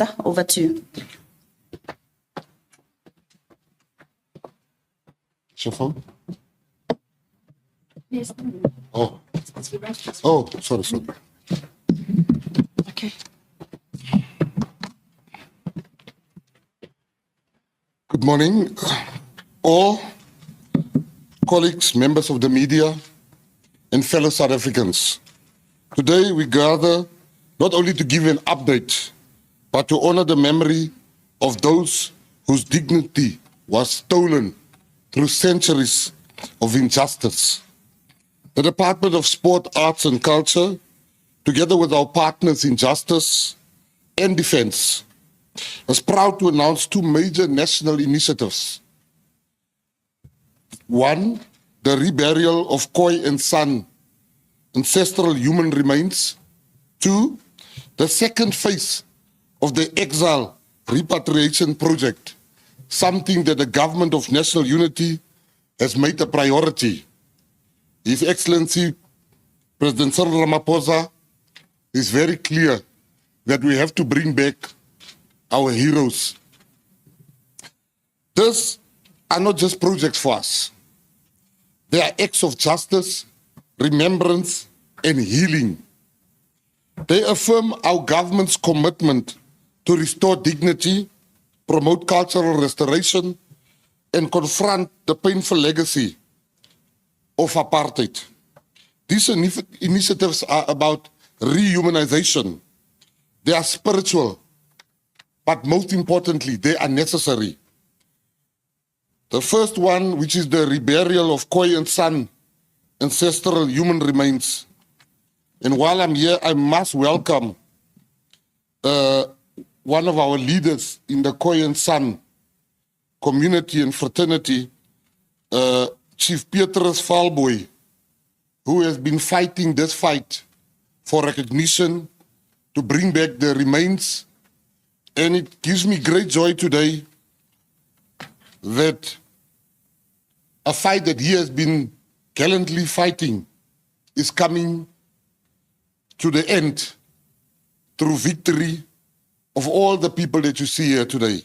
Over to you. Shafan? Yes. Oh, sorry. Okay. Good morning, all colleagues, members of the media, and fellow South Africans. Today we gather not only to give an update, but to honor the memory of those whose dignity was stolen through centuries of injustice. The Department of Sport, Arts and Culture, together with our partners in justice and defense, is proud to announce two major national initiatives. One, the reburial of Khoi and San ancestral human remains. Two, the second phase of the Exile Repatriation Project, something that the Government of National Unity has made a priority. His Excellency President Cyril Ramaphosa is very clear that we have to bring back our heroes. These are not just projects for us. They are acts of justice, remembrance, and healing. They affirm our government's commitment to restore dignity, promote cultural restoration, and confront the painful legacy of apartheid. These initiatives are about rehumanization. They are spiritual, but most importantly, they are necessary. The first one, which is the reburial of Khoi and San ancestral human remains. And while I'm here, I must welcome one of our leaders in the Khoi and San community and fraternity, Chief Petrus Falboy, who has been fighting this fight for recognition to bring back the remains. And it gives me great joy today that a fight that he has been gallantly fighting is coming to the end through victory of all the people that you see here today.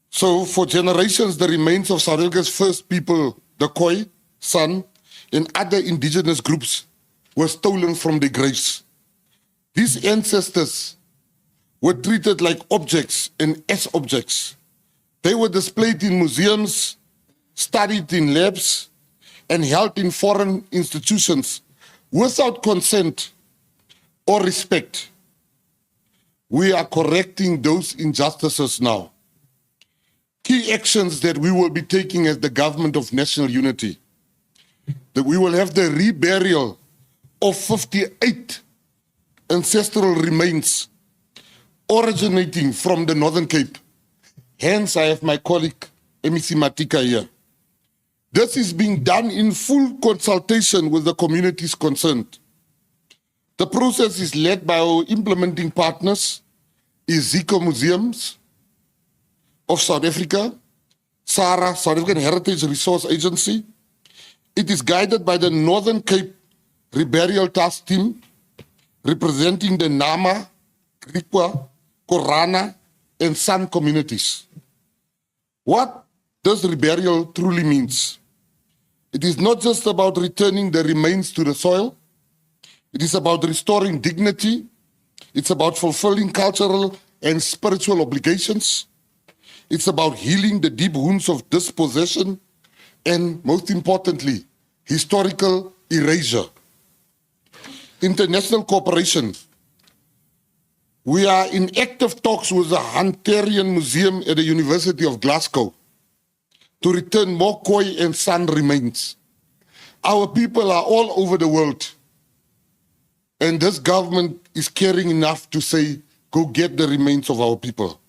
So for generations, the remains of South Africa's first people, the Khoi, San, and other indigenous groups were stolen from their graves. These ancestors were treated like objects and as objects. They were displayed in museums, studied in labs, and held in foreign institutions without consent or respect. We are correcting those injustices now. Key actions that we will be taking as the Government of National Unity, that we will have the reburial of 58 ancestral remains originating from the Northern Cape. Hence, I have my colleague, MEC Matika here. This is being done in full consultation with the communities concerned. The process is led by our implementing partners, Zico Museums of South Africa, SARA, South African Heritage Resource Agency. It is guided by the Northern Cape Reburial Task Team, representing the Nama, Griqua, Korana, and San communities. What does reburial truly means? It is not just about returning the remains to the soil. It is about restoring dignity. It's about fulfilling cultural and spiritual obligations. It's about healing the deep wounds of dispossession and, most importantly, historical erasure. International cooperation. We are in active talks with the Hunterian Museum at the University of Glasgow to return more Khoi and San remains. Our people are all over the world, and this government is caring enough to say, go get the remains of our people.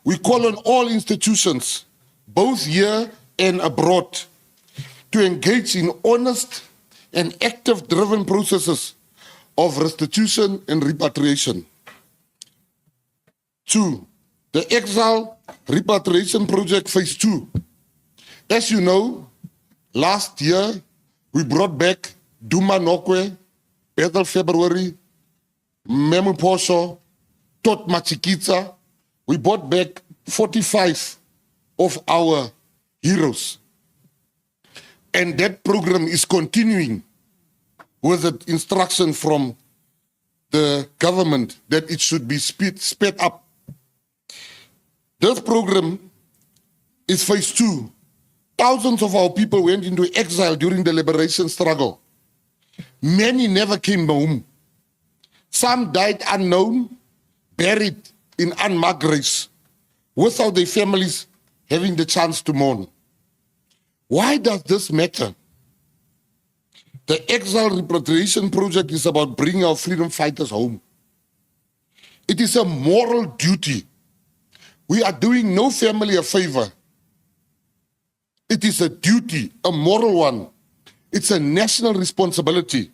We call on all institutions, both here and abroad, to engage in honest and active-driven processes of restitution and repatriation. 2, the Exile Repatriation Project Phase 2. As you know, last year we brought back Duma Nokwe, Bethel February, Memu Posho, Tot Machikitsa. We brought back 45 of our heroes. And that program is continuing with the instruction from the government that it should be sped up. This program is phase 2. Thousands of our people went into exile during the liberation struggle. Many never came home. Some died unknown, buried in unmarked graves, without their families having the chance to mourn. Why does this matter? The Exile Repatriation Project is about bringing our freedom fighters home. It is a moral duty. We are doing no family a favor. It is a duty, a moral one. It's a national responsibility.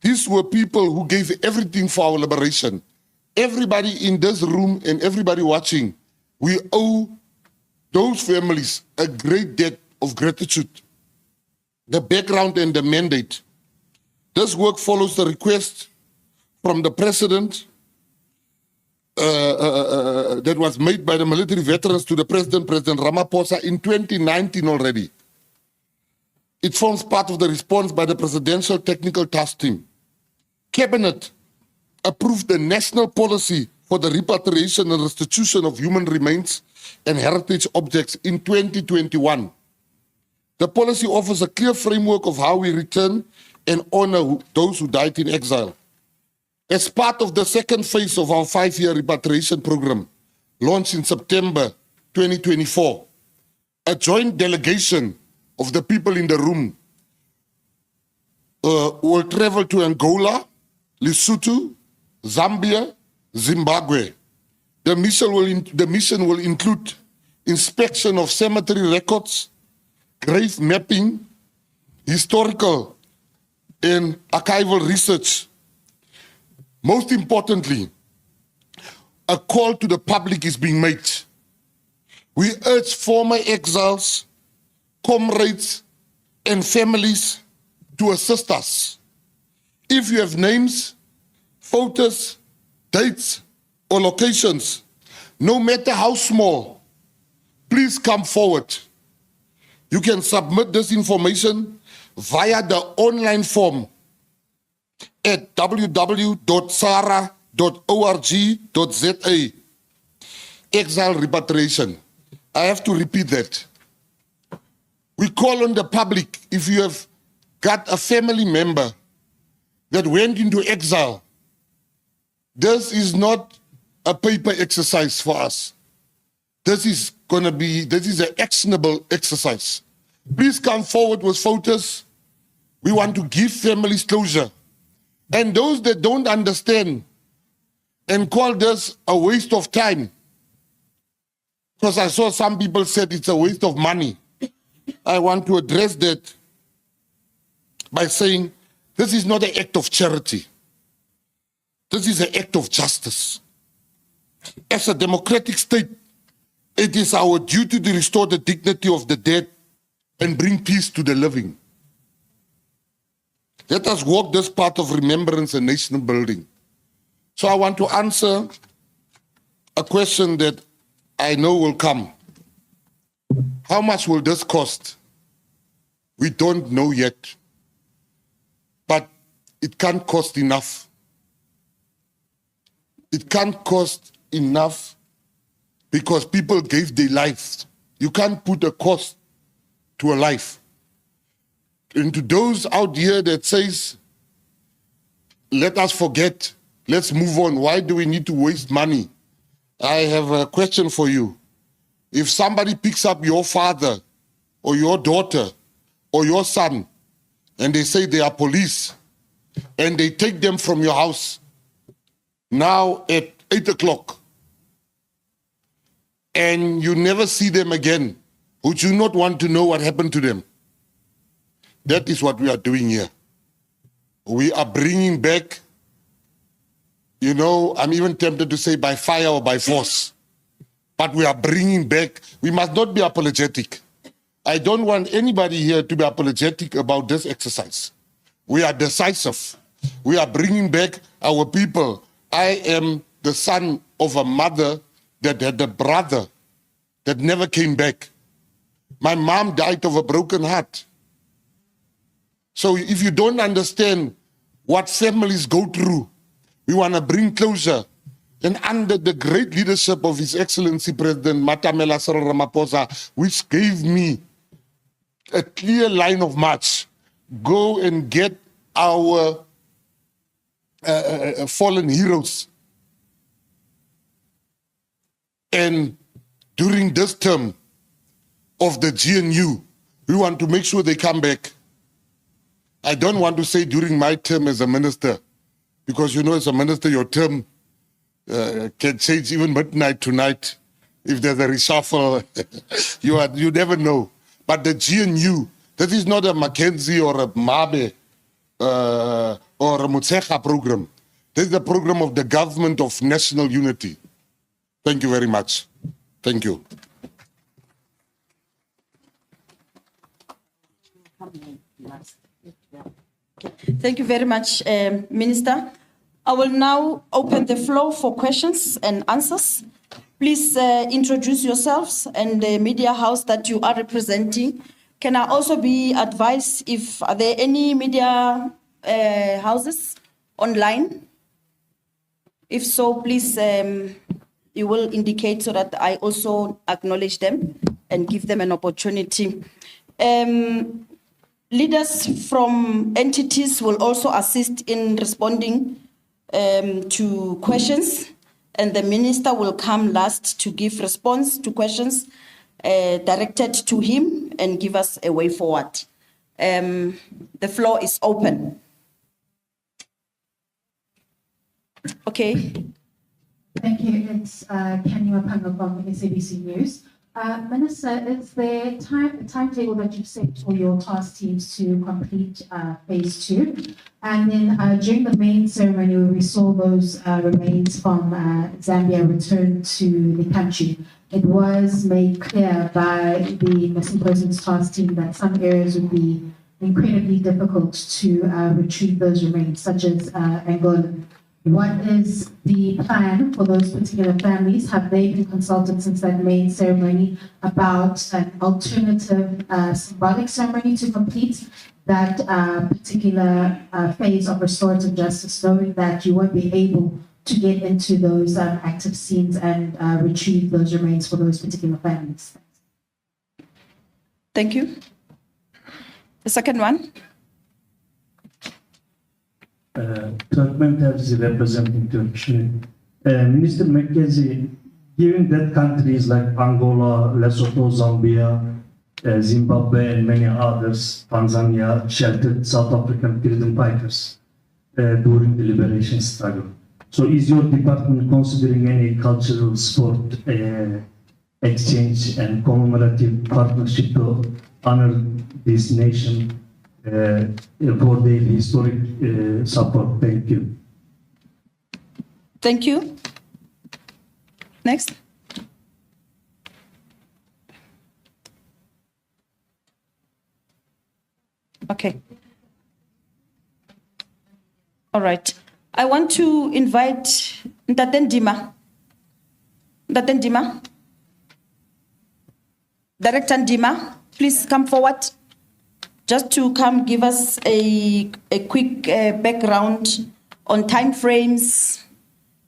These were people who gave everything for our liberation. Everybody in this room and everybody watching, we owe those families a great debt of gratitude. The background and the mandate. This work follows the request from the president that was made by the military veterans to the President Ramaphosa in 2019 already. It forms part of the response by the Presidential Technical Task Team. Cabinet approved the national policy for the repatriation and restitution of human remains and heritage objects in 2021. The policy offers a clear framework of how we return and honor those who died in exile. As part of the second phase of our 5-year repatriation program, launched in September 2024, a joint delegation of the people in the room will travel to Angola, Lesotho, Zambia, Zimbabwe. The mission will include inspection of cemetery records, grave mapping, historical and archival research. Most importantly, a call to the public is being made. We urge former exiles, comrades, and families to assist us. If you have names, photos, dates, or locations, no matter how small, please come forward. You can submit this information via the online form at www.sara.org.za. Exile repatriation. I have to repeat that. We call on the public, if you have got a family member that went into exile, this is not a paper exercise for us. This is an actionable exercise. Please come forward with photos. We want to give families closure. And those that don't understand and call this a waste of time, because I saw some people said it's a waste of money. I want to address that by saying this is not an act of charity. This is an act of justice. As a democratic state, it is our duty to restore the dignity of the dead and bring peace to the living. Let us walk this path of remembrance and nation building. So I want to answer a question that I know will come. How much will this cost? We don't know yet, but it can't cost enough. It can't cost enough because people gave their lives. You can't put a cost to a life. And to those out here that says, let us forget, let's move on. Why do we need to waste money? I have a question for you. If somebody picks up your father or your daughter or your son and they say they are police and they take them from your house now at 8 o'clock and you never see them again, would you not want to know what happened to them? That is what we are doing here. We are bringing back, you know, I'm even tempted to say by fire or by force, but we are bringing back, we must not be apologetic. I don't want anybody here to be apologetic about this exercise. We are decisive. We are bringing back our people. I am the son of a mother that had a brother that never came back. My mom died of a broken heart. So if you don't understand what families go through, we want to bring closure. And under the great leadership of His Excellency President Matamela Cyril Ramaphosa, which gave me a clear line of march, go and get our fallen heroes. And during this term of the GNU, we want to make sure they come back. I don't want to say during my term as a minister, because you know, as a minister, your term can change even midnight tonight. If there's a reshuffle, you never know. But the GNU, that is not a Mckenzie or a Mabe or a Motshega program. This is the program of the Government of National Unity. Thank you very much. Thank you. Thank you very much, Minister. I will now open the floor for questions and answers. Please introduce yourselves and the media house that you are representing. Can I also be advised if are there any media houses online? If so, please, you will indicate so that I also acknowledge them and give them an opportunity. Leaders from entities will also assist in responding to questions, and the minister will come last to give response to questions directed to him and give us a way forward. The floor is open. Okay. Thank you. It's Kenya Panga from SABC News. Minister, is there a timetable that you've set for your task teams to complete phase 2? And then during the main ceremony, where we saw those remains from Zambia return to the country, it was made clear by the missing persons task team that some areas would be incredibly difficult to retrieve those remains, such as Angola. What is the plan for those particular families? Have they been consulted since that main ceremony about an alternative symbolic ceremony to complete that particular phase of restorative justice, knowing that you won't be able to get into those active scenes and retrieve those remains for those particular families? Thank you. The second one. Turkmen Terzi representing Turkish. Minister Mckenzie, given that countries like Angola, Lesotho, Zambia, Zimbabwe, and many others, Tanzania, sheltered South African freedom fighters during the liberation struggle. So is your department considering any cultural sport exchange and commemorative partnership to honor this nation for the historic support? Thank you. Thank you. Next. Okay. All right. I want to invite Ntaten Dima. Ntaten Dima. Director Ndima, please come forward. Just to come give us a quick background on timeframes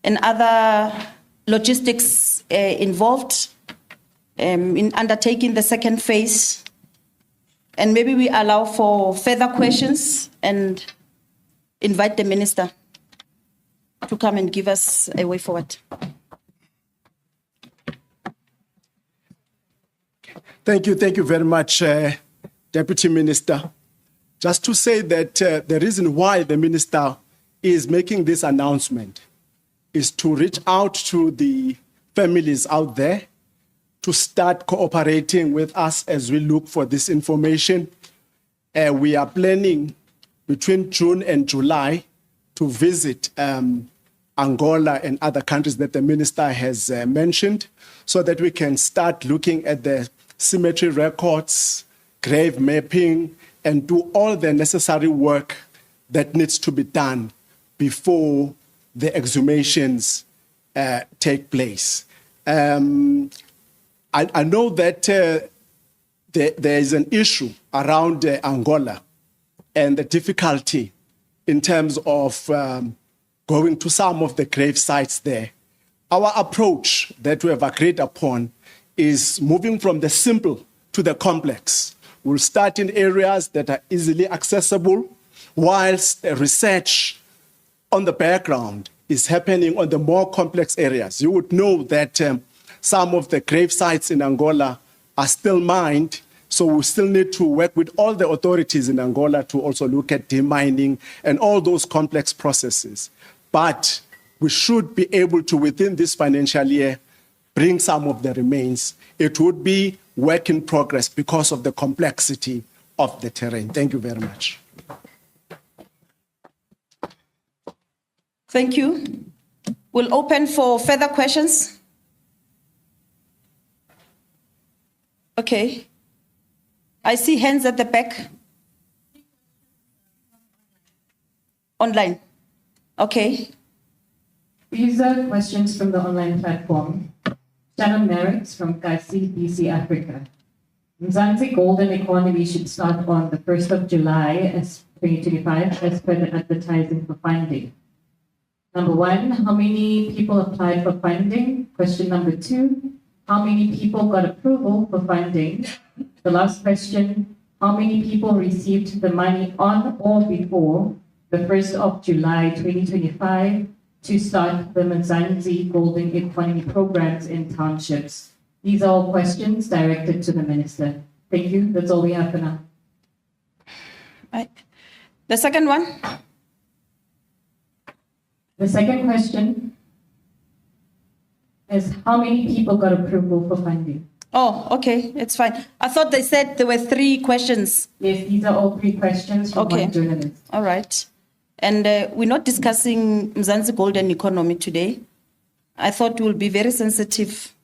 and other logistics involved in undertaking the second phase. And maybe we allow for further questions and invite the minister to come and give us a way forward. Thank you very much, Deputy Minister. Just to say that the reason why the minister is making this announcement is to reach out to the families out there to start cooperating with us as we look for this information. We are planning between June and July to visit Angola and other countries that the minister has mentioned, so that we can start looking at the cemetery records, grave mapping, and do all the necessary work that needs to be done before the exhumations take place. I know that there is an issue around Angola and the difficulty in terms of going to some of the grave sites there. Our approach that we have agreed upon is moving from the simple to the complex. We'll start in areas that are easily accessible, whilst research on the background is happening on the more complex areas. You would know that some of the grave sites in Angola are still mined, so we still need to work with all the authorities in Angola to also look at demining and all those complex processes. But we should be able to, within this financial year, bring some of the remains. It would be work in progress because of the complexity of the terrain. Thank you very much. Thank you. We'll open for further questions. Okay. I see hands at the back. Online. Okay. These are questions from the online platform. Shannon Merritt from Kasi, BC, Africa. Mzansi Golden Economy should start on the 1st of July as 2025 as per the advertising for funding. Number one, how many people applied for funding? Question number two, how many people got approval for funding? The last question, how many people received the money on or before the 1st of July 2025 to start the Mzansi Golden Economy programs in townships? These are all questions directed to the Minister. Thank you. That's all we have for now. Right. The second one? The second question is how many people got approval for funding? Oh, okay, it's fine. I thought they said there were 3 questions. Yes, these are all 3 questions from Okay. one journalist. All right. And we're not discussing Mzansi Golden Economy today. I thought we'll be very sensitive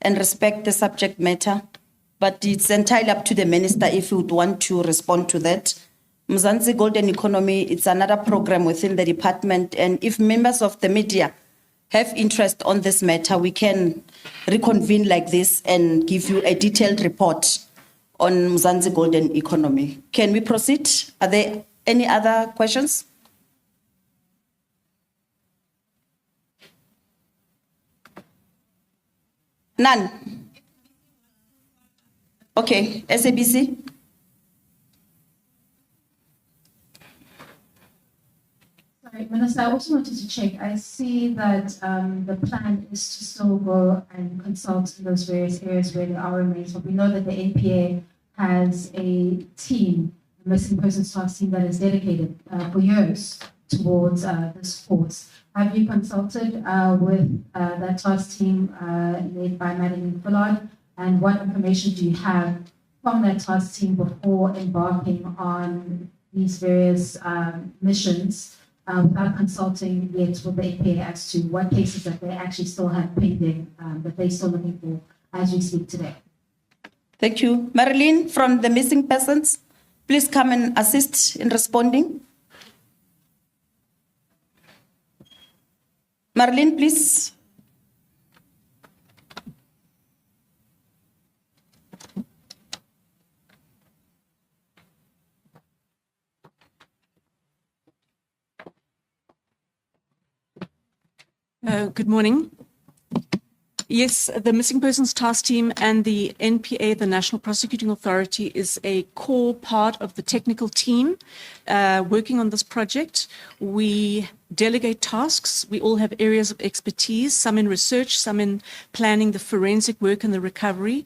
and respect the subject matter, but it's entirely up to the Minister if he would want to respond to that. Mzansi Golden Economy, it's another program within the department, and if members of the media have interest on this matter, we can reconvene like this and give you a detailed report on Mzansi Golden Economy. Can we proceed? Are there any other questions? None. Okay, SABC. Sorry, Minister, I also wanted to check. I see that the plan is to still go and consult in those various areas where there are remains, but we know that the NPA has a team, a missing persons task team that is dedicated for years towards this cause. Have you consulted with that task team led by Madeline Fullard? And what information do you have from that task team before embarking on these various missions without consulting yet with the APA as to what cases that they actually still have pending that they're still looking for as we speak today? Thank you. Marilyn from the missing persons, please come and assist in responding. Marilyn, please. Good morning. Yes, the Missing Persons Task Team and the NPA, the National Prosecuting Authority, is a core part of the technical team working on this project. We delegate tasks. We all have areas of expertise, some in research, some in planning the forensic work and the recovery.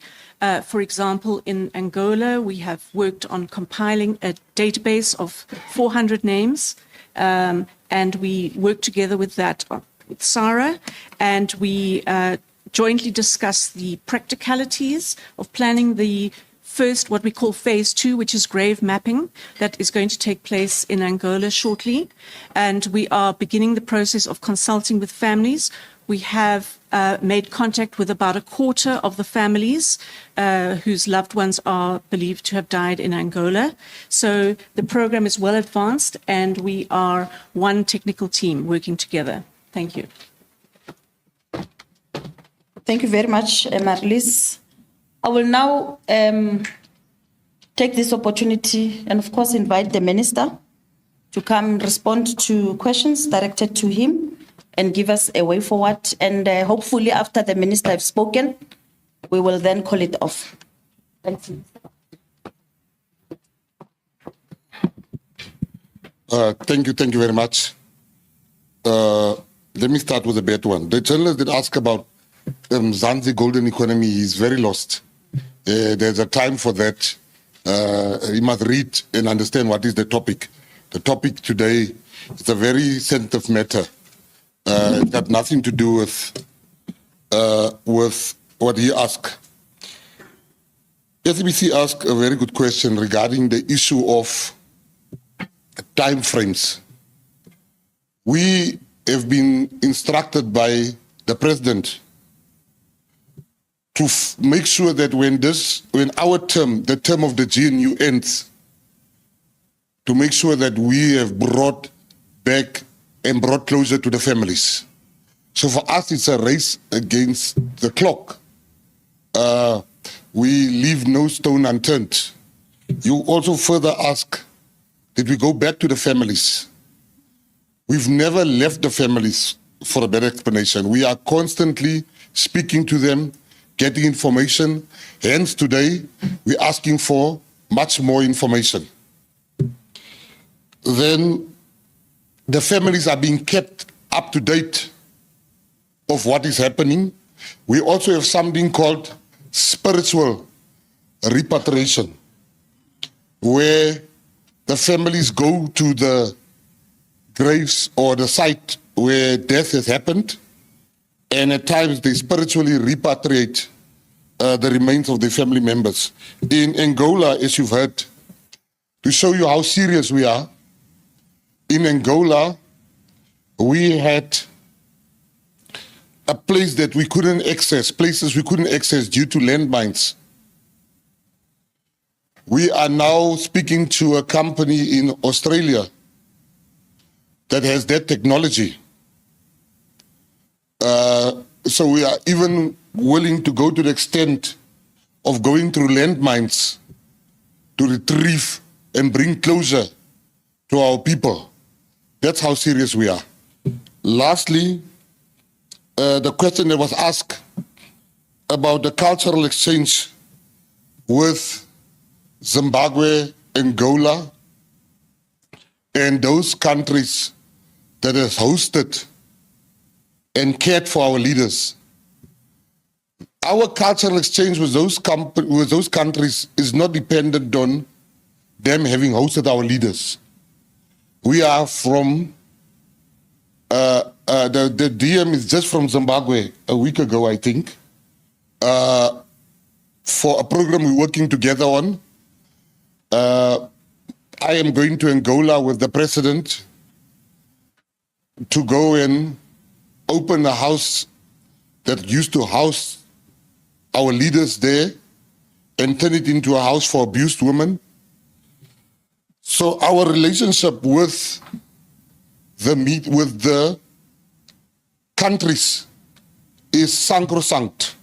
For example, in Angola, we have worked on compiling a database of 400 names, and we work together with that with Sarah, and we jointly discuss the practicalities of planning the first, what we call phase 2, which is grave mapping, that is going to take place in Angola shortly. And we are beginning the process of consulting with families. We have made contact with about a quarter of the families whose loved ones are believed to have died in Angola. So the program is well advanced, and we are one technical team working together. Thank you. Thank you very much, Marlies. I will now take this opportunity and, of course, invite the Minister to come respond to questions directed to him and give us a way forward. And hopefully, after the Minister has spoken, we will then call it off. Thanks, Minister. Thank you very much. Let me start with a bad one. The journalist that asked about Mzansi golden economy is very lost. There's a time for that. You must read and understand what is the topic. The topic today is a very sensitive matter. It got nothing to do with what he asked. SABC asked a very good question regarding the issue of time frames. We have been instructed by the president to make sure that when our term, the term of the GNU ends, to make sure that we have brought back and brought closure to the families. So for us, it's a race against the clock. We leave no stone unturned. You also further ask that we go back to the families. We've never left the families for a better explanation. We are constantly speaking to them, getting information. Hence today, we're asking for much more information. Then the families are being kept up to date of what is happening. We also have something called spiritual repatriation, where the families go to the graves or the site where death has happened, and at times they spiritually repatriate the remains of their family members. In Angola, as you've heard, to show you how serious we are, in Angola, we had a place that we couldn't access, places we couldn't access due to landmines. We are now speaking to a company in Australia that has that technology. So we are even willing to go to the extent of going through landmines to retrieve and bring closure to our people. That's how serious we are. Lastly, the question that was asked about the cultural exchange with Zimbabwe, Angola, and those countries that has hosted and cared for our leaders. Our cultural exchange with those countries is not dependent on them having hosted our leaders. We are from, the DM is just from Zimbabwe a week ago, I think, for a program we're working together on. I am going to Angola with the president to go and open a house that used to house our leaders there and turn it into a house for abused women. So our relationship with the countries is sacrosanct.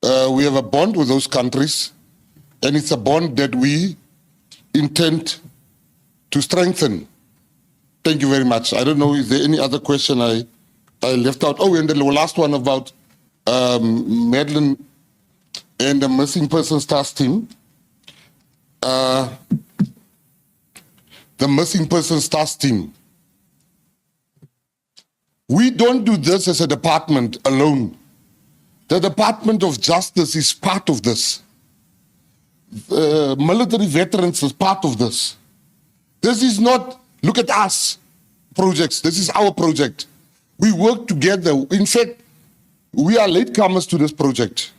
We have a bond with those countries, and it's a bond that we intend to strengthen. Thank you very much. I don't know, is there any other question I left out? Oh, and the last one about Madeline and the missing persons task team. The missing persons task team. We don't do this as a department alone. The Department of Justice is part of this. Military veterans is part of this. This is not, look at us, projects. This is our project. We work together. In fact, we are latecomers to this project.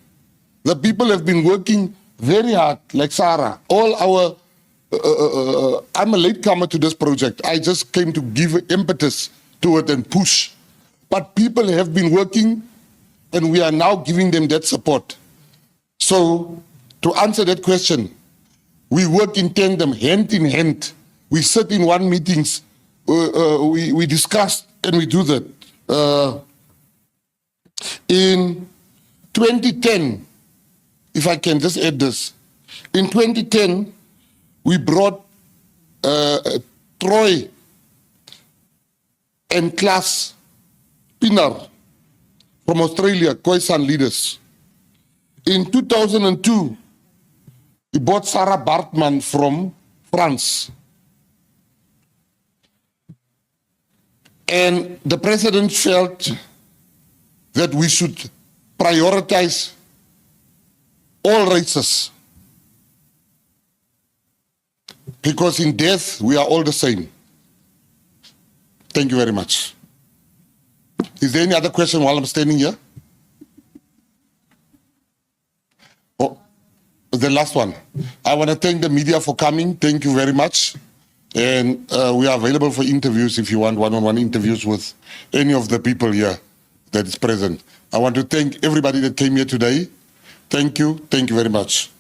The people have been working very hard, like Sarah. All our, I'm a latecomer to this project. I just came to give impetus to it and push. But people have been working, and we are now giving them that support. So, to answer that question, we work in tandem, hand in hand. We sit in one meetings, we discuss, and we do that. In 2010, if I can just add this, in 2010, we brought Troy and Klaas Pienaar from Australia, Khoisan leaders. In 2002, we brought Sarah Bartman from France. And the president felt that we should prioritize all races, because in death we are all the same. Thank you very much. Is there any other question while I'm standing here? Oh, the last one. I want to thank the media for coming. Thank you very much. And we are available for interviews if you want one-on-one interviews with any of the people here that is present. I want to thank everybody that came here today. Thank you very much.